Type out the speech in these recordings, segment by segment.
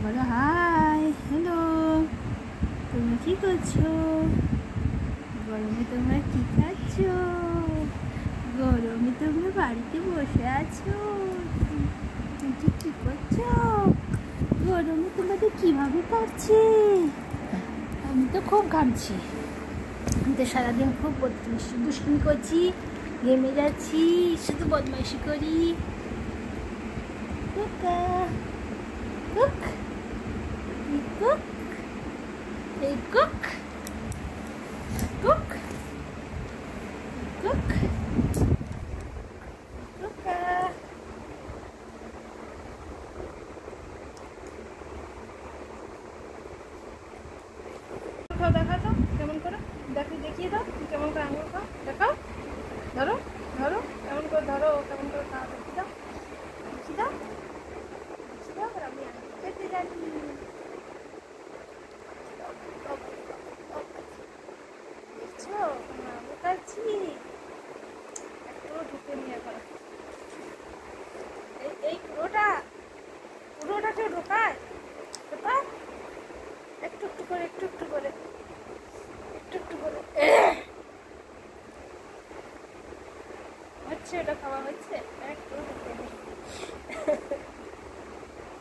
বলো high, hello. তোমরা কি করছো? গরমে তোমরা কি খাচ্ছ? গরমে তোমরা বাড়িতে বসে আছো? তুমি কি করছো? গরমে তোমাদের কিভাবে কাটছে? আমি তো খুব ঘামছি। আমি তো সারাদিন খুব দুষ্টুমি করছি, ঘেমে যাচ্ছি, শুধু বদমাইশি করি। Cook. You cook. Hey, cook. Cook. Cook. Cook. খাও, দেখাও তো কেমন করে, দেখিয়ে দাও কেমন করে আঙুল খাও, দেখাও, ধরো ধরো কেমন করে, ধরো কেমন করে খাও, দেখিয়ে দাও আমি খেতে জানি। দেখছো আমি খাচ্ছি, একটু ঢুকে নিয়ে এখন এই পুরোটা কেউ ঢোকায়? একটু একটু করে হচ্ছে, ওটা খাওয়া হচ্ছে। একটু ঢুকে নি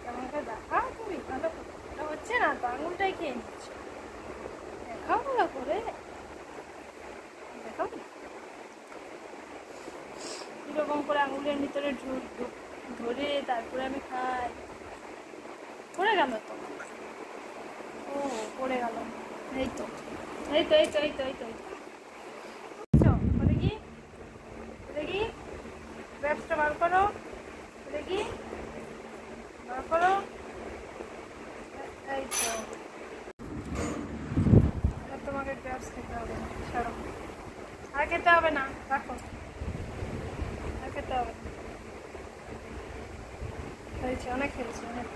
কেমন করে দেখাও তুমি, ভালো ওটা হচ্ছে না তো, আঙুলটাই খেয়ে নিচ্ছ। দেখাও ভালো করে, দেখাও কিরকম করে আঙুলের ভিতরে ধরে তারপরে আমি খাই। পড়ে গেল তো, ও পড়ে গেল, এই তো দেখি গ্রাফসটা বার করো, দেখি বার করো, এই তো। তোমাকে গ্রাফস খেতে হবে না, ছাড়ো, আর খেতে হবে না, রাখো, আর খেতে হবে না, হয়েছে, অনেক খেয়েছি, অনেক।